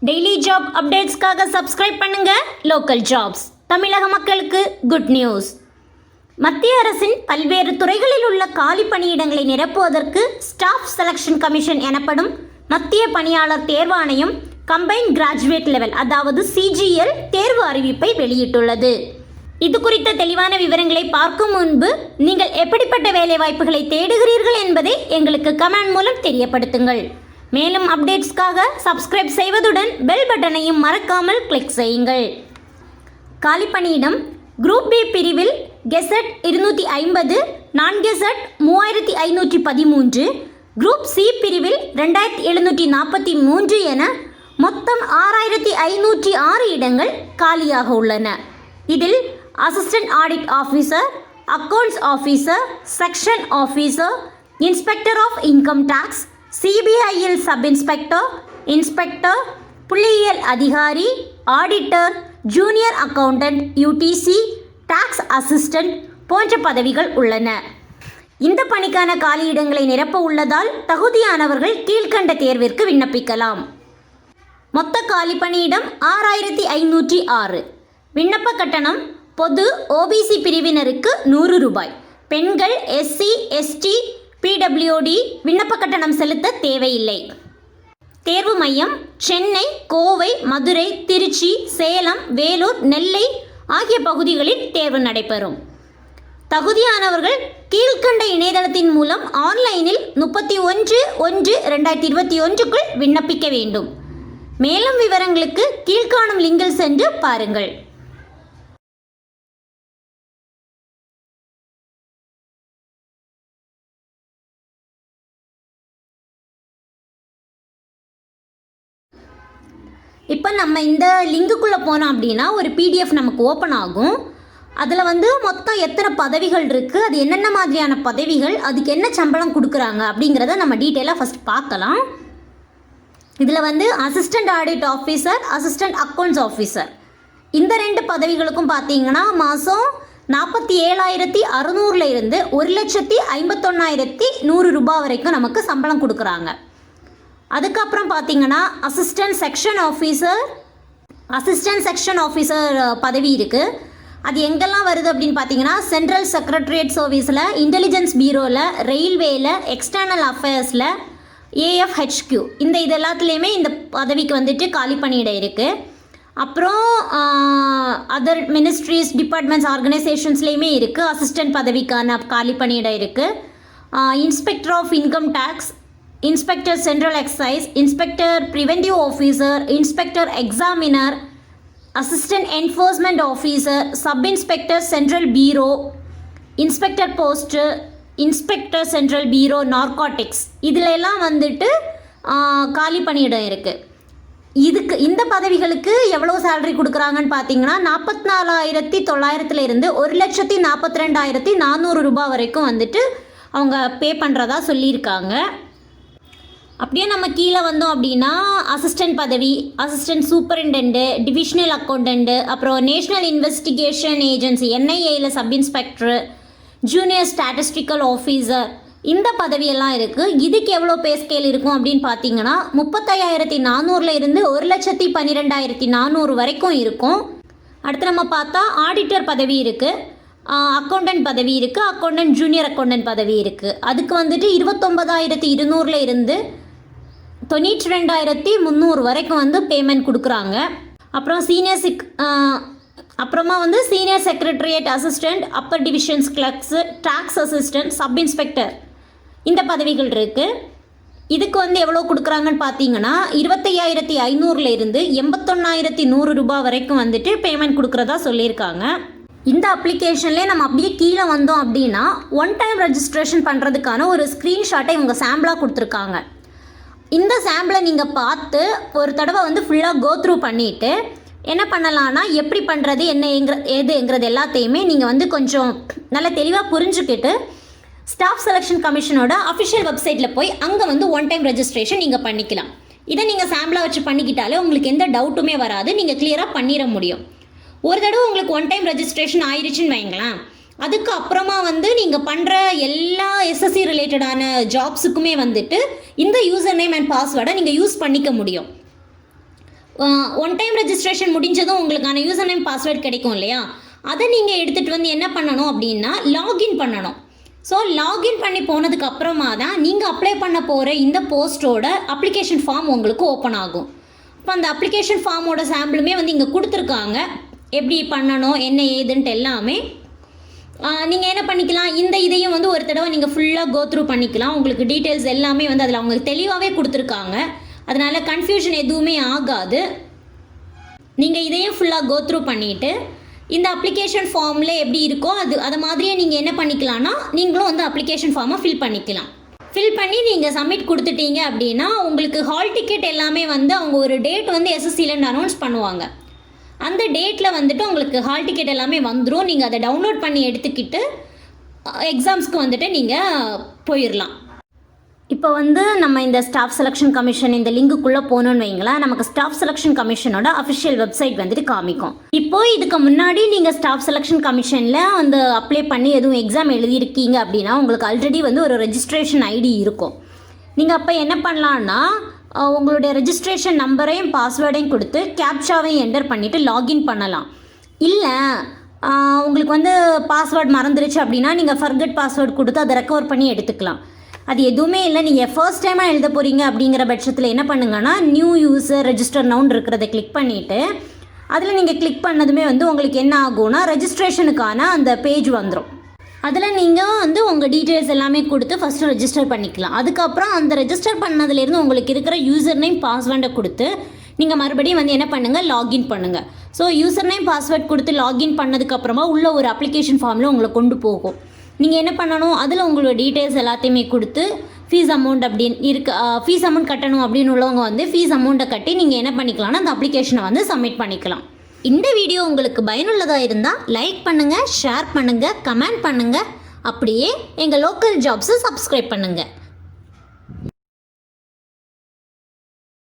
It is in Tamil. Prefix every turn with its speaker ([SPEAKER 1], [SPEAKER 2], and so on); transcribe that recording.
[SPEAKER 1] டெய்லி ஜாப் அப்டேட்ஸ்க்காக சப்ஸ்கிரைப் பண்ணுங்க. லோக்கல் ஜாப்ஸ் தமிழக மக்களுக்கு குட் நியூஸ். மத்திய அரசின் பல்வேறு துறைகளில் உள்ள காலி பணியிடங்களை நிரப்புவதற்கு ஸ்டாஃப் செலக்ஷன் கமிஷன் எனப்படும் மத்திய பணியாளர் தேர்வாணையம் கம்பைன் கிராஜுவேட் லெவல் அதாவது CGL தேர்வு அறிவிப்பை வெளியிட்டுள்ளது. இது குறித்த தெளிவான விவரங்களை பார்க்கும் முன்பு நீங்கள் எப்படிப்பட்ட வேலைவாய்ப்புகளை தேடுகிறீர்கள் என்பதை எங்களுக்கு கமெண்ட் மூலம் தெரியப்படுத்துங்கள். மேலும் அப்டேட்ஸ்க்காக சப்ஸ்கிரைப் செய்வதுடன் பெல் பட்டனையும் மறக்காமல் கிளிக் செய்யுங்கள். காலி பணியிடம் குரூப் பி பிரிவில் கெசட் 250, நான் கெசட் 3513, குரூப் சி பிரிவில் 2743 என மொத்தம் 6506 இடங்கள் காலியாக உள்ளன. இதில் assistant audit officer, accounts officer, section officer, inspector of income tax, CBIயில் சப் இன்ஸ்பெக்டர், இன்ஸ்பெக்டர், புள்ளியியல் அதிகாரி, auditor, junior accountant, UTC, tax assistant போன்ற பதவிகள் உள்ளன. இந்த பணிக்கான காலியிடங்களை நிரப்ப உள்ளதால் தகுதியானவர்கள் கீழ்கண்ட தேர்விற்கு விண்ணப்பிக்கலாம். மொத்த காலி பணியிடம் 6506. விண்ணப்ப கட்டணம் பொது OBC பிரிவினருக்கு 100 ரூபாய். பெண்கள் SC, ST, PWD விண்ணப்ப கட்டணம் செலுத்த தேவையில்லை. தேர்வு மையம் சென்னை, கோவை, மதுரை, திருச்சி, சேலம், வேலூர், நெல்லை ஆகிய பகுதிகளில் தேர்வு நடைபெறும். தகுதியானவர்கள் கீழ்கண்ட இணையதளத்தின் மூலம் ஆன்லைனில் 31/1/2021க்குள் விண்ணப்பிக்க வேண்டும். மேலும் விவரங்களுக்கு கீழ்காணும் லிங்கில் சென்று பாருங்கள். இப்போ நம்ம இந்த லிங்குக்குள்ளே போனோம் அப்படின்னா ஒரு PDF நமக்கு ஓப்பன் ஆகும். அதில் மொத்தம் எத்தனை பதவிகள் இருக்குது, அது என்னென்ன மாதிரியான பதவிகள், அதுக்கு என்ன சம்பளம் கொடுக்குறாங்க அப்படிங்கிறத நம்ம டீட்டெயிலாக ஃபஸ்ட் பார்க்கலாம். இதில் assistant audit officer, assistant accounts officer இந்த 2 பதவிகளுக்கும் பார்த்தீங்கன்னா மாதம் 47,600 இருந்து 1,51,100 ரூபாய் வரைக்கும் நமக்கு சம்பளம் கொடுக்குறாங்க. அதுக்கப்புறம் பார்த்தீங்கன்னா அசிஸ்டன்ட் செக்ஷன் ஆஃபீஸர் பதவி இருக்குது. அது எங்கெல்லாம் வருது அப்படின்னு பார்த்தீங்கன்னா சென்ட்ரல் செக்ரட்டரியேட் சர்வீஸில், இன்டெலிஜென்ஸ் பியூரோவில், ரயில்வேயில், எக்ஸ்டர்னல் அஃபேர்ஸில், AFHQ இது எல்லாத்துலேயுமே இந்த பதவிக்கு காலி பணியிடம் இருக்குது. அப்புறம் அதர் மினிஸ்ட்ரிஸ், டிபார்ட்மெண்ட்ஸ், ஆர்கனைசேஷன்ஸ்லேயுமே இருக்குது அசிஸ்டன்ட் பதவிக்கான காலி பணியிடம் இருக்குது. Inspector of income tax, inspector central excise, inspector preventive officer, inspector examiner, assistant enforcement officer, sub inspector central bureau, inspector post, inspector central bureau narcotics இதில் எல்லாம் காலி பணியிடம் இருக்குது. இந்த பதவிகளுக்கு எவ்வளோ சேலரி கொடுக்குறாங்கன்னு பார்த்தீங்கன்னா 44,900 இருந்து 1,42,400 ரூபாய் வரைக்கும் அவங்க பே பண்ணுறதா சொல்லியிருக்காங்க. அப்படியே நம்ம கீழே வந்தோம் அப்படின்னா அசிஸ்டன்ட் பதவி, அசிஸ்டன்ட் சூப்பரிண்டென்ட்டு, டிவிஷனல் அக்கௌண்டண்ட்டு, அப்புறம் நேஷ்னல் இன்வெஸ்டிகேஷன் ஏஜென்சி NIAயில் sub inspector, junior statistical officer இந்த பதவியெல்லாம் இருக்குது. இதுக்கு எவ்வளோ பே ஸ்கேல் இருக்கும் அப்படின்னு பார்த்தீங்கன்னா 35,400 இருந்து 1,12,400 வரைக்கும் இருக்கும். அடுத்து நம்ம பார்த்தா ஆடிட்டர் பதவி இருக்குது, அக்கௌண்டன்ட் பதவி இருக்குது, அக்கௌண்டன்ட் ஜூனியர் அக்கௌண்டன்ட் பதவி இருக்குது. அதுக்கு 29,200 இருந்து 92,300 வரைக்கும் பேமெண்ட் கொடுக்குறாங்க. அப்புறம் senior secretariat assistant, upper divisions clerks, tax assistant, sub inspector இந்த பதவிகள் இருக்குது. இதுக்கு எவ்வளோ கொடுக்குறாங்கன்னு பார்த்தீங்கன்னா 25,500 இருந்து 81,100 ரூபாய் வரைக்கும் பேமெண்ட் கொடுக்குறதா சொல்லியிருக்காங்க. இந்த அப்ளிகேஷன்லேயே நம்ம அப்படியே கீழே வந்தோம் அப்படின்னா ஒன் டைம் ரெஜிஸ்ட்ரேஷன் பண்ணுறதுக்கான ஒரு ஸ்க்ரீன்ஷாட்டை இவங்க சாம்பிளாக கொடுத்துருக்காங்க. இந்த சாம்பிளை நீங்கள் பார்த்து ஒரு தடவை ஃபுல்லாக கோ த்ரூ பண்ணிவிட்டு என்ன பண்ணலான்னா எப்படி பண்ணுறது எதுங்கிறது எல்லாத்தையுமே நீங்கள் கொஞ்சம் நல்லா தெளிவாக புரிஞ்சுக்கிட்டு ஸ்டாஃப் செலெக்ஷன் கமிஷனோட அஃபிஷியல் வெப்சைட்டில் போய் அங்கே ஒன் டைம் ரெஜிஸ்ட்ரேஷன் நீங்கள் பண்ணிக்கலாம். இதை நீங்கள் சாம்பிளாக வச்சு பண்ணிக்கிட்டாலே உங்களுக்கு எந்த டவுட்டுமே வராது, நீங்கள் கிளியராக பண்ணிட முடியும். ஒரு தடவை உங்களுக்கு ஒன் டைம் ரெஜிஸ்ட்ரேஷன் ஆயிடுச்சுன்னு வைங்களேன், அதுக்கு அப்புறமா நீங்கள் பண்ணுற எல்லா SSC ரிலேட்டடான ஜாப்ஸுக்குமே இந்த யூசர் நேம் அண்ட் பாஸ்வேர்டை நீங்கள் யூஸ் பண்ணிக்க முடியும். ஒன் டைம் ரெஜிஸ்ட்ரேஷன் முடிஞ்சதும் உங்களுக்கான யூசர் நேம் பாஸ்வேர்ட் கிடைக்கும் இல்லையா, அதை நீங்கள் எடுத்துகிட்டு வந்து என்ன பண்ணணும் அப்படின்னா லாகின் பண்ணணும். ஸோ லாகின் பண்ணி போனதுக்கு அப்புறமா தான் நீங்கள் அப்ளை பண்ண போகிற இந்த போஸ்ட்டோட அப்ளிகேஷன் ஃபார்ம் உங்களுக்கு ஓப்பன் ஆகும். இப்போ அந்த அப்ளிகேஷன் ஃபார்மோட சாம்பிளுமே வந்து இங்கே கொடுத்துருக்காங்க, எப்படி பண்ணணும் என்ன ஏதுன்ட்டு எல்லாமே. நீங்கள் என்ன பண்ணிக்கலாம், இந்த இதையும் வந்து ஒரு தடவை நீங்கள் ஃபுல்லாக கோ த்ரூ பண்ணிக்கலாம். உங்களுக்கு டீட்டெயில்ஸ் எல்லாமே வந்து அதில் அவங்க தெளிவாகவே கொடுத்துருக்காங்க, அதனால் கன்ஃபியூஷன் எதுவுமே ஆகாது. நீங்கள் இதையும் ஃபுல்லாக கோ த்ரூ பண்ணிவிட்டு இந்த அப்ளிகேஷன் ஃபார்மில் எப்படி இருக்கோ அது மாதிரியே நீங்கள் என்ன பண்ணிக்கலாம்னா நீங்களும் வந்து அப்ளிகேஷன் ஃபார்மை ஃபில் பண்ணிக்கலாம். ஃபில் பண்ணி நீங்கள் சப்மிட் கொடுத்துட்டீங்க அப்படின்னா உங்களுக்கு ஹால் டிக்கெட் எல்லாமே வந்து அவங்க ஒரு டேட் வந்து SSCலேருந்து அனௌன்ஸ் பண்ணுவாங்க. அந்த டேட்டில் வந்துட்டு உங்களுக்கு ஹால் டிக்கெட் எல்லாமே வந்துடும். நீங்கள் அதை டவுன்லோட் பண்ணி எடுத்துக்கிட்டு எக்ஸாம்ஸ்க்கு வந்துட்டு நீங்கள் போயிடலாம். இப்போ வந்து நம்ம இந்த ஸ்டாஃப் செலெக்ஷன் கமிஷன் இந்த லிங்குக்குள்ளே போகணுன்னு வைங்களேன், நமக்கு ஸ்டாஃப் செலெக்ஷன் கமிஷனோட அஃபிஷியல் வெப்சைட் வந்துட்டு காமிக்கும். இப்போ இதுக்கு முன்னாடி நீங்கள் ஸ்டாஃப் செலெக்ஷன் கமிஷனில் வந்து அப்ளை பண்ணி எதுவும் எக்ஸாம் எழுதியிருக்கீங்க அப்படின்னா உங்களுக்கு ஆல்ரெடி வந்து ஒரு ரெஜிஸ்ட்ரேஷன் ஐடி இருக்கும். நீங்கள் அப்போ என்ன பண்ணலான்னா உங்களுடைய ரெஜிஸ்ட்ரேஷன் நம்பரையும் பாஸ்வேர்டையும் கொடுத்து கேப்சாவையும் என்டர் பண்ணிவிட்டு லாகின் பண்ணலாம். இல்லை உங்களுக்கு வந்து பாஸ்வேர்டு மறந்துருச்சு அப்படின்னா நீங்கள் ஃபர்கட் பாஸ்வேர்டு கொடுத்து அதை ரெக்கவர் பண்ணி எடுத்துக்கலாம். அது எதுவுமே இல்லை, நீங்கள் ஃபர்ஸ்ட் டைமாக எழுத போகிறீங்க அப்படிங்கிற பட்சத்தில் என்ன பண்ணுங்கன்னா நியூ யூசர் ரெஜிஸ்டர் நவுன் இருக்கிறத கிளிக் பண்ணிவிட்டு அதில் நீங்கள் கிளிக் பண்ணதுமே வந்து உங்களுக்கு என்ன ஆகும்னா ரெஜிஸ்ட்ரேஷனுக்கான அந்த பேஜ் வந்துடும். அதில் நீங்கள் வந்து உங்கள் டீட்டெயில்ஸ் எல்லாமே கொடுத்து ஃபஸ்ட்டு ரெஜிஸ்டர் பண்ணிக்கலாம். அதுக்கப்புறம் அந்த ரெஜிஸ்டர் பண்ணதுலேருந்து உங்களுக்கு இருக்கிற யூசர் நேம் பாஸ்வேர்டை கொடுத்து நீங்கள் மறுபடியும் வந்து என்ன பண்ணுங்கள் லாகின் பண்ணுங்கள். ஸோ யூசர் நேம் பாஸ்வேர்ட் கொடுத்து லாகின் பண்ணதுக்கப்புறமா உள்ள ஒரு அப்ளிகேஷன் ஃபார்மில் உங்களை கொண்டு போகும். நீங்கள் என்ன பண்ணணும், அதில் உங்களோட டீட்டெயில்ஸ் எல்லாத்தையுமே கொடுத்து ஃபீஸ் அமௌண்ட் அப்படின்னு ஃபீஸ் அமௌண்ட் கட்டணும் அப்படின்னு உள்ளவங்க வந்து ஃபீஸ் அமௌண்ட்டை கட்டி நீங்கள் என்ன பண்ணிக்கலாம்னா அந்த அப்ளிகேஷனை வந்து சப்மிட் பண்ணிக்கலாம். இந்த வீடியோ உங்களுக்கு பயனுள்ளதாக இருந்தால் லைக் பண்ணுங்கள், ஷேர் பண்ணுங்கள், கமெண்ட் பண்ணுங்கள், அப்படியே எங்கள் லோக்கல் ஜாப்ஸை சப்ஸ்கிரைப் பண்ணுங்கள்.